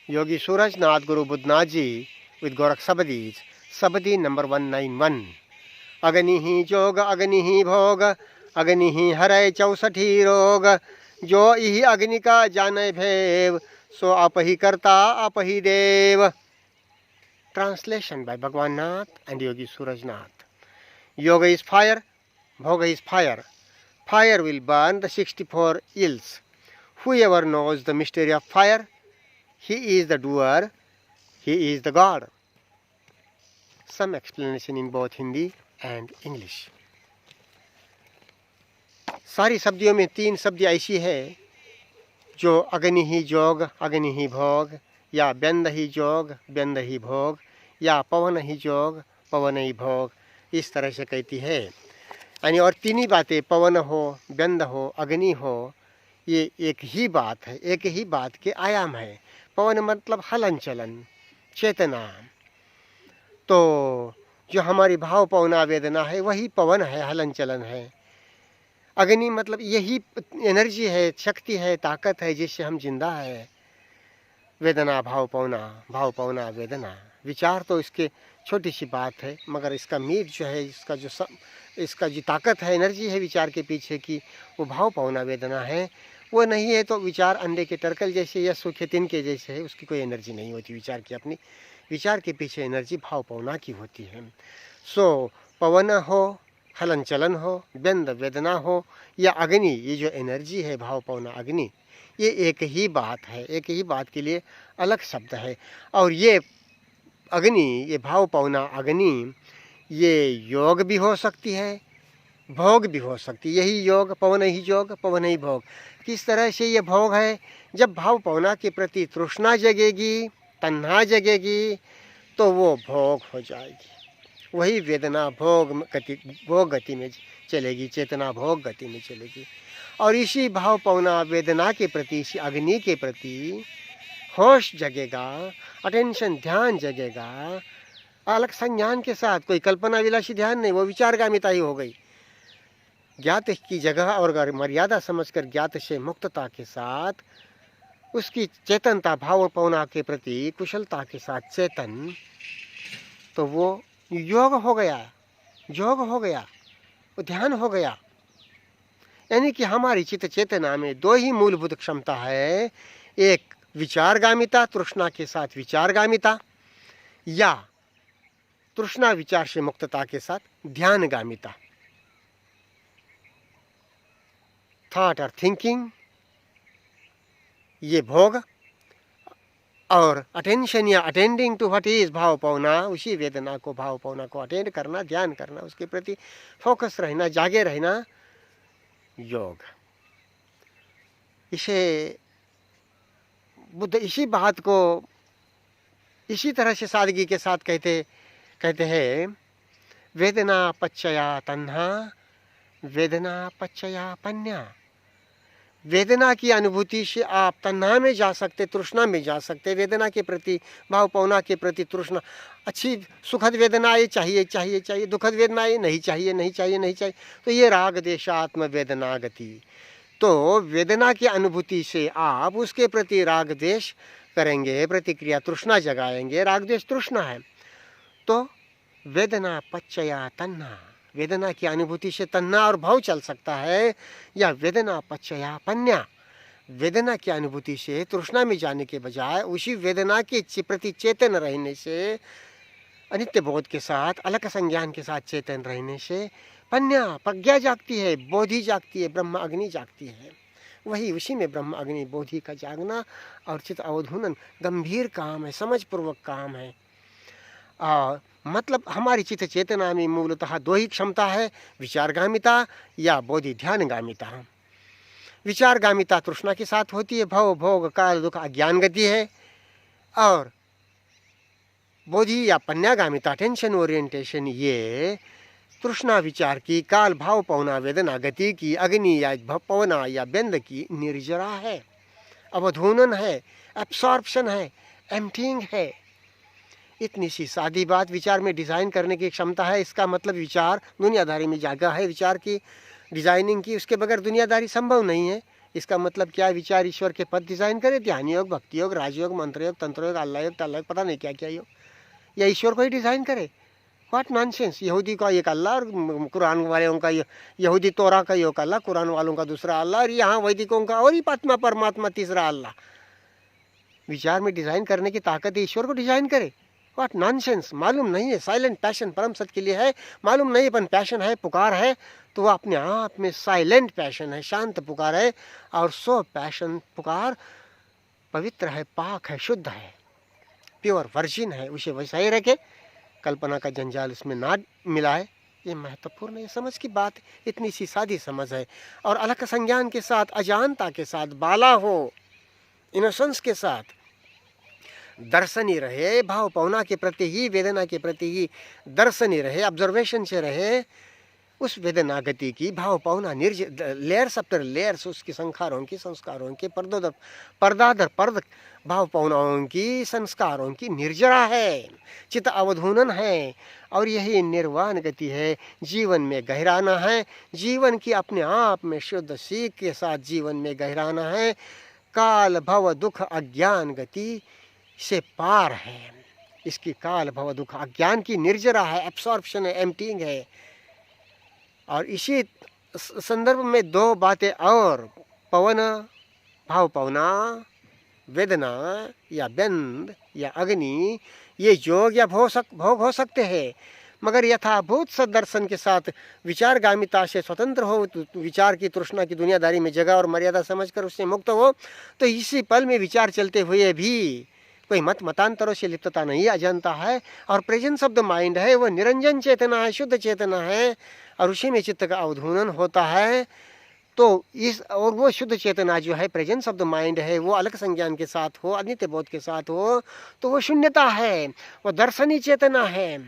Yogi Suraj Nath Guru Budnath Ji with Gorakh Sabadi, Sabadi number 191. Agani hi joga, agani hi bhoga, agani hi harai cãũsaṭhi roga. जो इही अग्नि का जानै भेव, सो आप ही करता आप ही देव. Translation by Bhagwan Nath and Yogi Suraj Nath. Yoga is fire, bhoga is fire. Fire will burn the 64 ills. Whoever knows the mystery of fire, he is the doer, he is the God. Some explanation in both Hindi and English. सारी शब्दियों में 3 शब्द ऐसी है जो अग्नि ही जोग, अग्नि ही भोग, या व्यंद ही जोग, व्यंद ही भोग, या पवन ही जोग, पवन ही भोग, इस तरह से कहती है. यानी और 3 ही बातें, पवन हो, व्यंद हो, अग्नि हो, ये एक ही बात है, एक ही बात के आयाम है. पवन मतलब हलन चलन, चेतना. तो जो हमारी भाव पवना वेदना है वही पवन है, हलन चलन है. अग्नि मतलब यही एनर्जी है, शक्ति है, ताकत है जिससे हम जिंदा है. वेदना भाव पवना वेदना. विचार तो इसके छोटी सी बात है, मगर इसका मीट जो है, इसका जो ताकत है, एनर्जी है विचार के पीछे की, वो भाव पवना वेदना है. वो नहीं है तो विचार अंडे के टर्कल जैसे या सूखे तिनके जैसे है, उसकी कोई एनर्जी नहीं होती विचार की. अपनी विचार के पीछे एनर्जी भाव पवना की होती है. सो पवन हो, हलन चलन हो, व्यंद वेदना हो, या अग्नि, ये जो एनर्जी है भाव पवना अग्नि, ये एक ही बात है, एक ही बात के लिए अलग शब्द है. और ये अग्नि, ये भाव पवना अग्नि, ये योग भी हो सकती है, भोग भी हो सकती है. यही योग, पवन ही योग, पवन ही भोग. किस तरह से ये भोग है? जब भाव पवना के प्रति तृष्णा जगेगी, तन्हा जगेगी, तो वो भोग हो जाएगी. वही वेदना भोग गति में चलेगी, चेतना भोग गति में चलेगी. और इसी भाव पवना वेदना के प्रति, इसी अग्नि के प्रति होश जगेगा, अटेंशन ध्यान जगेगा, अलग संज्ञान के साथ. कोई कल्पना विलासी ध्यान नहीं, वो विचारगामिता ही हो गई. ज्ञात की जगह और मर्यादा समझकर ज्ञात से मुक्तता के साथ, उसकी चेतनता भाव पवना के प्रति कुशलता के साथ चेतन, तो वो योग हो गया, जोग हो गया, ध्यान हो गया. यानी कि हमारी चित्त चेतना में 2 ही मूलभूत क्षमता है. एक विचारगामिता, तृष्णा के साथ विचारगामिता, या तृष्णा विचार से मुक्तता के साथ ध्यानगामिता. थॉट और थिंकिंग, ये भोग, और अटेंशन या अटेंडिंग टू व्हाट इज भाव पवना, उसी वेदना को, भाव पवना को अटेंड करना, ध्यान करना, उसके प्रति फोकस रहना, जागे रहना, योग. इसे बुद्ध इसी बात को इसी तरह से सादगी के साथ कहते हैं, वेदना पच्चया तन्हा, वेदना पच्चया पन्या. वेदना की अनुभूति से आप तन्हा में जा सकते, तृष्णा में जा सकते. वेदना के प्रति, भाव पवना के प्रति तृष्णा, अच्छी सुखद वेदना ये चाहिए चाहिए चाहिए, दुखद वेदना ये नहीं चाहिए नहीं चाहिए नहीं चाहिए, तो ये राग देशात्म वेदना गति. तो वेदना की अनुभूति से आप उसके प्रति राग देश करेंगे, प्रतिक्रिया तृष्णा जगाएंगे. राग देश तृष्णा है. तो वेदना पच्चया तन्हा, वेदना की अनुभूति से तन्हा और भाव चल सकता है, या वेदना पच्चया पन्या, वेदना की अनुभूति से तृष्णा में जाने के बजाय उसी वेदना के प्रति चेतन रहने से, अनित्य बोध के साथ, अलग संज्ञान के साथ चेतन रहने से पन्या, प्रज्ञा जागती है, बोधि जागती है, ब्रह्म अग्नि जागती है. वही उसी में ब्रह्म अग्नि बोधि का जागना और चित्त अवधूनन गंभीर काम है, समझपूर्वक काम है. मतलब हमारी चित्त चेतना में मूलतः 2 ही क्षमता है, विचारगामिता या बोधि ध्यानगामिता. विचारगामिता तृष्णा के साथ होती है, भव भोग काल दुख अज्ञान गति है. और बोधि या पन्यागामिता, टेंशन ओरिएंटेशन, ये तृष्णा विचार की, काल भाव पवना वेदना गति की, अग्नि या पवना या व्यंद की निर्जरा है, अवधूनन है, एब्सॉर्प्शन है, एम्प्टिंग है. इतनी सी सादी बात विचार में डिज़ाइन करने की क्षमता है. इसका मतलब विचार दुनियादारी में जागा है, विचार की डिज़ाइनिंग की, उसके बगैर दुनियादारी संभव नहीं है. इसका मतलब क्या? विचार ईश्वर के पद डिजाइन करे, ध्यान योग, भक्ति योग, राजयोग, मंत्र योग, तंत्र योग, अल्लाह योग, तल्ला योग, पता नहीं क्या क्या योग, या ईश्वर को ही डिजाइन करे? What nonsense. यहूदी का एक अल्लाह और कुरान वालों का, यहूदी तोरा का एक अल्लाह, कुरान वालों का दूसरा अल्लाह, और यहाँ वैदिकों का और ही आत्मा परमात्मा तीसरा अल्लाह। विचार में डिजाइन करने की ताकत है, ईश्वर को डिजाइन करे? What nonsense. मालूम नहीं है साइलेंट पैशन परम सत्य के लिए है, मालूम नहीं अपन पैशन है, पुकार है, तो वह अपने आप में साइलेंट पैशन है, शांत पुकार है, और सो पैशन पुकार पवित्र है, पाक है, शुद्ध है, प्योर वर्जिन है, उसे वैसा ही रखे, कल्पना का जंजाल उसमें ना मिलाए। ये महत्वपूर्ण है, समझ की बात, इतनी सी सादी समझ है। और अलग संज्ञान के साथ, अजानता के साथ, बाला हो, इनोसेंस के साथ दर्शनी रहे, भाव पौना के प्रति ही, वेदना के प्रति ही दर्शनी रहे, ऑब्जर्वेशन से रहे, उस वेदना गति की भाव पौना लेयर्स आफ्टर लेयर्स, उसके संखारों की, संस्कारों के, पर्दा दर पर्द भाव पौनाओं की, संस्कारों की निर्जरा है, चित्त अवधूनन है, और यही निर्वाण गति है। जीवन में गहराना है, जीवन की अपने आप में शुद्ध सीख के साथ जीवन में गहराना है। काल भव दुख अज्ञान गति से पार है, इसकी काल भव दुख अज्ञान की निर्जरा है, एब्सॉर्प्शन है, एम्प्टीइंग है। और इसी संदर्भ में दो बातें और, पवन भाव पवना, वेदना या व्यंद या अग्नि, ये योग या भोग हो सकते हैं, मगर यथाभूत सदर्शन के साथ विचारगामिता से स्वतंत्र हो, विचार की तृष्णा की दुनियादारी में जगह और मर्यादा समझकर उससे मुक्त हो, तो इसी पल में विचार चलते हुए भी कोई मतांतरों से लिप्तता नहीं, अजंता है, और प्रेजेंस ऑफ द माइंड है, वो निरंजन चेतना है, शुद्ध चेतना है, और उसी में चित्त का अवधूनन होता है। तो इस, और वो शुद्ध चेतना जो है, प्रेजेंस ऑफ द माइंड है, वो अलग संज्ञान के साथ हो, अनित्य बोध के साथ हो, तो वो शून्यता है, वो दर्शनी चेतना है।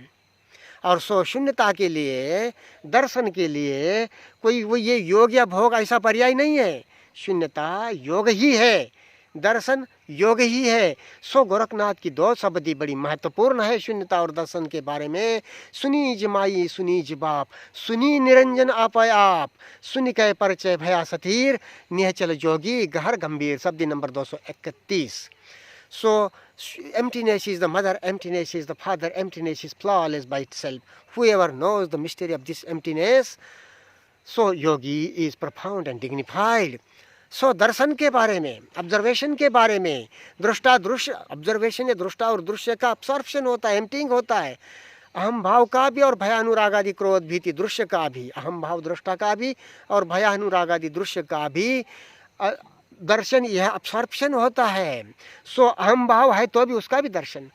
और सो शून्यता के लिए, दर्शन के लिए कोई वो ये योग या भोग ऐसा पर्याय नहीं है, शून्यता योग ही है, दर्शन योग ही है। सो गोरखनाथ की दो शब्दी बड़ी महत्वपूर्ण है शून्यता और दर्शन के बारे में। सुनी जमाई सुनी जबाप, सुनी निरंजन आपय आप, सुनी कह परिचय भया सतीर, निहचल जोगी गहर गंभीर, शब्दी number 231। So emptiness is the mother, emptiness is the father, emptiness is flawless by itself. Whoever knows the mystery of this emptiness, so yogi is profound and dignified. So दर्शन के बारे में, ऑब्जर्वेशन के बारे में, दृष्टा दृश्य, ऑब्जर्वेशन या दृष्टा और दृश्य का अब्सॉर्प्शन होता है, एम्प्टिंग होता है, अहम भाव का भी और भयानुराग आदि क्रोध भीति दृश्य का भी, अहम भाव दृष्टा का भी और भयानुराग आदि दृश्य का भी दर्शन, यह अब्सॉर्प्शन होता है। सो अहम भाव है तो भी उसका भी दर्शन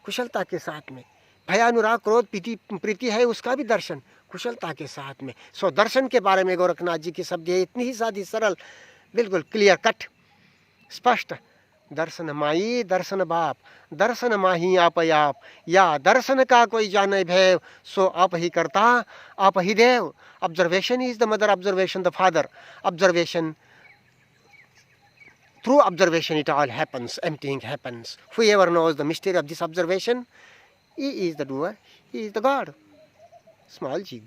कुशलता के साथ में, भयानुराग क्रोध प्रीति है उसका भी दर्शन कुशलता के साथ में। सो दर्शन के बारे में गोरखनाथ जी की शब्द है इतनी ही सादी सरल, बिल्कुल क्लियर कट स्पष्ट। दर्शन माई दर्शन बाप, दर्शन माही आप आप, या दर्शन का कोई जाने भैव, सो आप ही करता आप ही देव। Observation is the mother, observation the father, observation, through observation it all happens, emptying happens. Whoever knows the mystery of this observation, he is the doer, he is the God. Small g,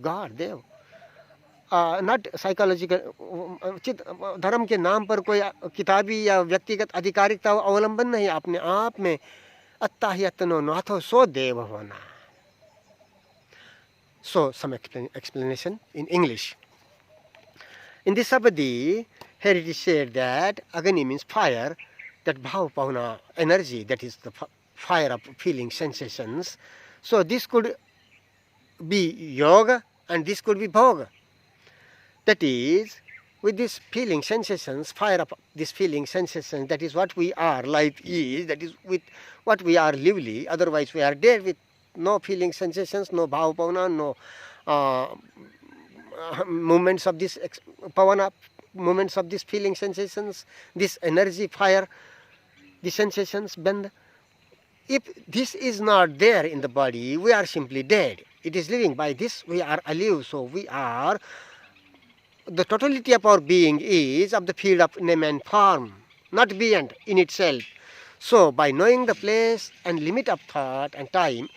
God, Dev. Not psychological, धर्म के नाम पर कोई किताबी या व्यक्तिगत आधिकारिकता अवलंबन नहीं, अपने आप में अत्ता ही अत्नो नाथो सो देव होना। So some explanation in English. In this Sabadi, here it is said that agani means fire, that bhava pavana energy, that is the fire of feeling sensations. So this could be yoga and this could be bhoga. That is, with this feeling sensations, fire of this feeling sensations, that is what we are, life is, that is with what we are lively, otherwise we are dead with no feeling sensations, no bhava pavana, no movements of this pavana, movements of these feeling sensations, this energy, fire, the sensations, bend. If this is not there in the body, we are simply dead. It is living. By this we are alive. So we are, the totality of our being is of the field of name and form, not beyond in itself. So by knowing the place and limit of thought and time,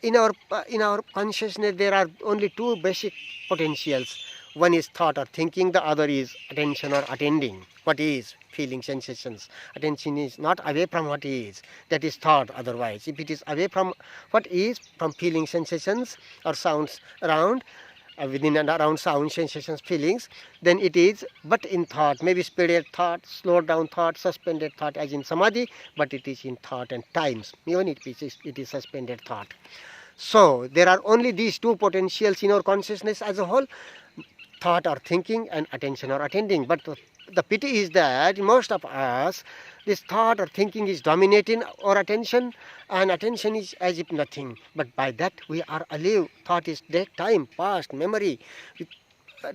in our consciousness there are only two basic potentials. One is thought or thinking, the other is attention or attending. What is feeling, sensations? Attention is not away from what is. That is thought otherwise. If it is away from what is, from feeling, sensations or sounds around, within and around sound, sensations, feelings, then it is but in thought, maybe speeded thought, slowed down thought, suspended thought as in samadhi, but it is in thought and times, even it is suspended thought. So there are only these two potentials in our consciousness as a whole, thought or thinking and attention or attending. But the pity is that most of us, this thought or thinking is dominating our attention, and attention is as if nothing. But by that we are alive. Thought is dead, time, past, memory.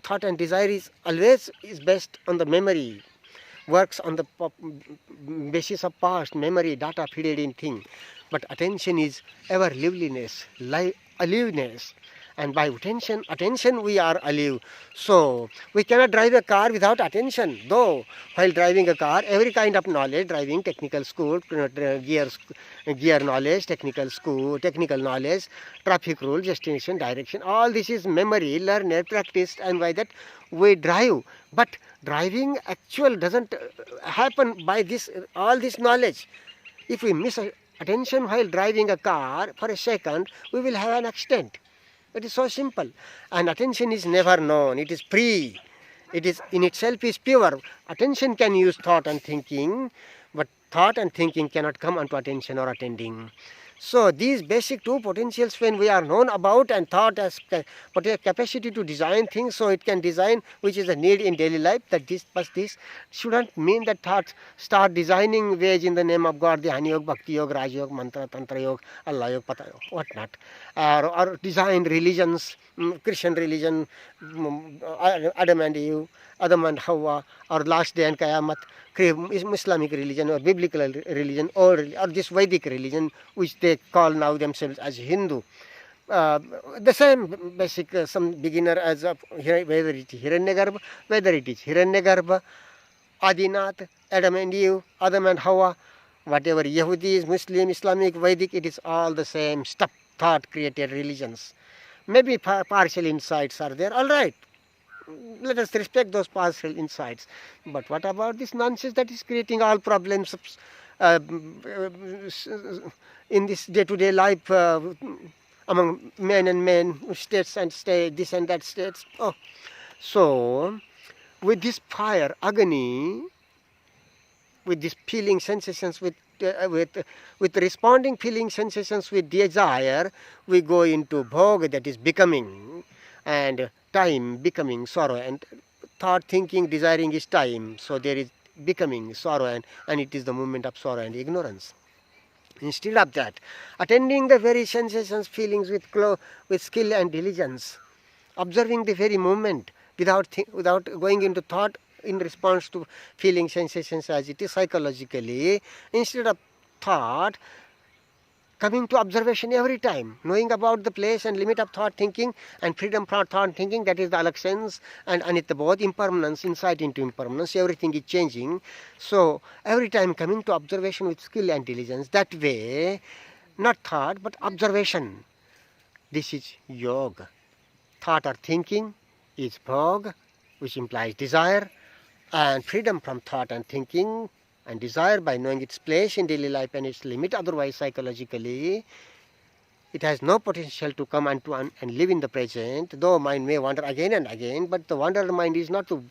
Thought and desire is always is based on the memory, works on the basis of past, memory, data feeded in thing. But attention is ever liveliness, aliveness. And by attention we are alive. So we cannot drive a car without attention. Though while driving a car, every kind of knowledge, driving, technical school, gear knowledge, technical knowledge, traffic rule, destination, direction, all this is memory, learned, practiced, and by that we drive. But driving actual doesn't happen by all this knowledge. If we miss attention while driving a car for a second, we will have an accident. It is so simple. And attention is never known. It is free. It is in itself is pure. Attention can use thought and thinking, but thought and thinking cannot come unto attention or attending. So these basic two potentials, when we are known about, and thought has capacity to design things, so it can design, which is a need in daily life, that this shouldn't mean that thoughts start designing ways in the name of God, the Hani Yoga, Bhakti Yoga, Raj Yoga, Mantra, Tantra Yoga, Allah Yoga, Pata Yoga, whatnot, or design religions, Christian religion, Adam and Eve, Adam and Hawa, or Last Day and Qayamat, Islamic religion or biblical religion, or this Vedic religion, which they call now themselves as Hindu. The same basic, some beginner as whether it is Hiranyagarbha, whether it is Hiranyagarbha, Adinath, Adam and Eve, Adam and Hawa, whatever Yahudis, Muslim, Islamic, Vedic, it is all the same stuff, thought created religions. Maybe partial insights are there, all right. Let us respect those partial insights. But what about this nonsense that is creating all problems in this day-to-day life among men and men, states and states, this and that states? Oh, so with this fire, agani, with these feeling sensations, with responding feeling sensations with desire, we go into bhoga, that is becoming, and time, becoming, sorrow, and thought, thinking, desiring is time. So there is becoming, sorrow, and it is the movement of sorrow and ignorance. Instead of that, attending the very sensations, feelings with skill and diligence, observing the very moment without going into thought in response to feeling, sensations as it is psychologically, instead of thought, coming to observation every time, knowing about the place and limit of thought thinking and freedom from thought thinking, that is the alakshans and anitya bodh, impermanence, insight into impermanence, everything is changing. So every time coming to observation with skill and diligence, that way, not thought but observation. This is yoga. Thought or thinking is bhoga, which implies desire, and freedom from thought and thinking and desire by knowing its place in daily life and its limit, otherwise psychologically it has no potential to come and live in the present, though mind may wander again and again, but the wandered mind is not to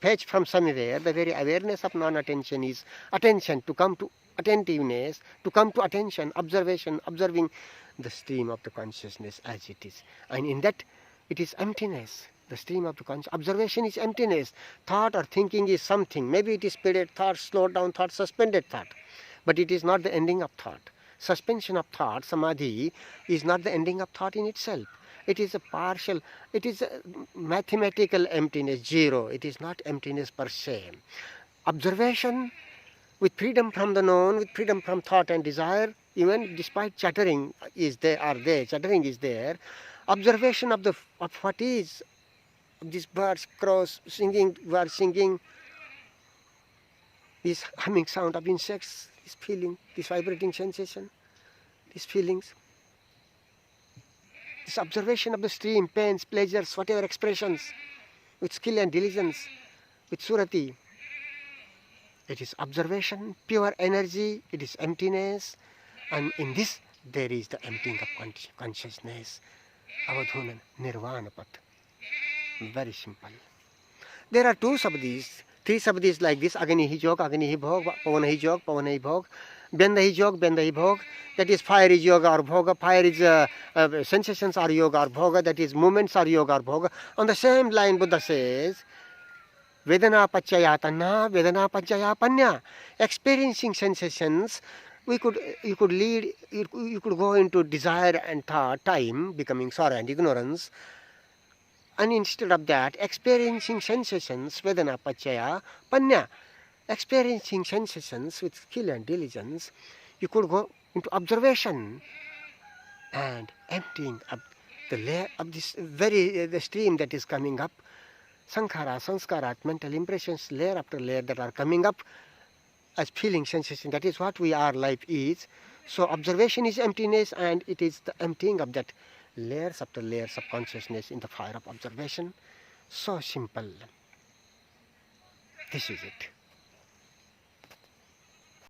fetch from somewhere. The very awareness of non-attention is attention, to come to attentiveness, to come to attention, observation, observing the stream of the consciousness as it is. And in that it is emptiness. The stream of the conscious observation is emptiness. Thought or thinking is something. Maybe it is speeded thought, slowed down thought, suspended thought. But it is not the ending of thought. Suspension of thought, samadhi, is not the ending of thought in itself. It is a partial, it is a mathematical emptiness, zero. It is not emptiness per se. Observation with freedom from the known, with freedom from thought and desire, even despite chattering is there, chattering is there. Observation of what is. These birds, crows, singing, birds singing, this humming sound of insects, this feeling, this vibrating sensation, these feelings, this observation of the stream, pains, pleasures, whatever expressions, with skill and diligence, with surati. It is observation, pure energy, it is emptiness, and in this there is the emptying of consciousness. Avadhunan, nirvana path. Very simple. There are 2 sabdis, 3 sabdis like this: agani hi jog, agani hi bhog, pavana hi jog, pavana hi bhog, benda hi jog, benda hi bhog. That is fire is yoga or bhoga, fire is sensations are yoga or bhoga, that is movements are yoga or bhoga. On the same line, Buddha says, Vedana pacchaya tanha, Vedana pacchaya panya. Experiencing sensations, you could go into desire and thought, time, becoming sorrow and ignorance. And instead of that, experiencing sensations, Vedana pacchaya panya. Experiencing sensations with skill and diligence, you could go into observation and emptying up the layer of this the stream that is coming up. Sankhara, sanskarat, mental impressions, layer after layer that are coming up as feeling sensation. That is what life is. So observation is emptiness, and it is the emptying of that layers after layers of consciousness in the fire of observation. So simple. This is it.